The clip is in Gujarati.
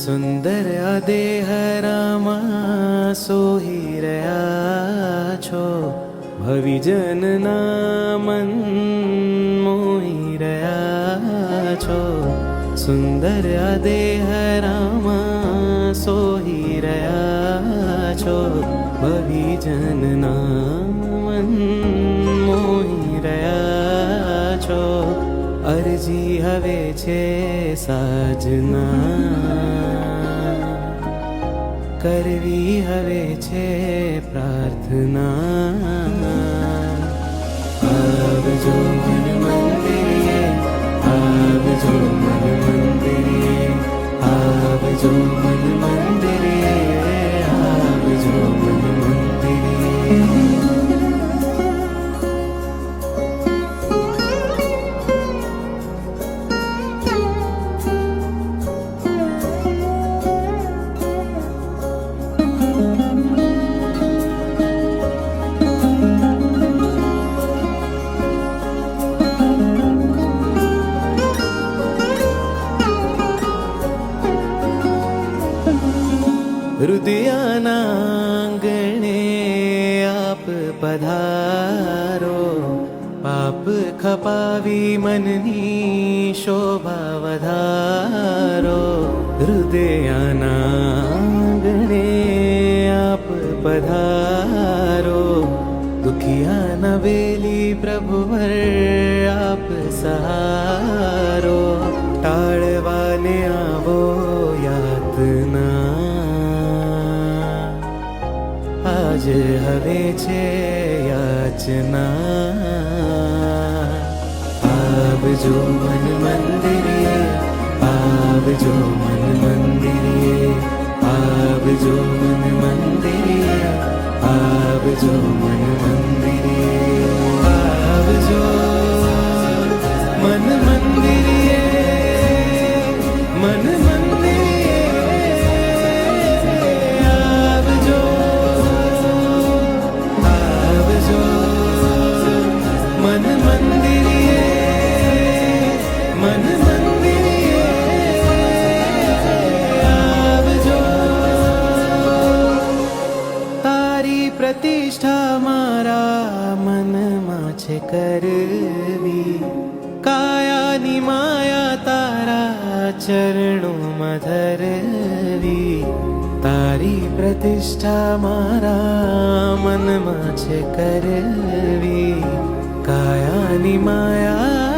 સુંદર આ દેહ રામા સોહી રહ્યા છો, ભવિજનના મન મોહી રહ્યા છો. સુંદર આ દેહ રામા સોહી રહ્યા છો, ભવિજનના મન મોહી રહ્યા છો. અરજી હવે છે સાજના, કરવી હવે છે પ્રાર્થના. આવજો મન મંદિરે, આવજો મન મંદિરે, આવજો મન મંદિરે, આવજો મન મંદિરે. હૃદયના આંગણે આપ પધારો, પાપ ખપાવી મનની શોભા વધારો. હૃદયના આંગણે આપ પધારો, દુખિયાના વેલી પ્રભુવર આપ સહારો. ટાળવાને આવો યાતના, આજ હવે છે યાચના. આવજો મન મંદિરે, આવજો મન મંદિરે, આવજો મન મંદિરે, આવજો મન મંદિરે. આવજો મન મંદિરે, મન મંદિરે, આવજો. આવજો મન મંદિરે, મન મંદિરે, આવજો. તારી પ્રતિષ્ઠા મારા મનમાં છે કરવી, કાયાની માયા તારા ચરણોમાં ધરવી. તારી પ્રતિષ્ઠા મારા મનમાં છે કરવી, કાયાની માયા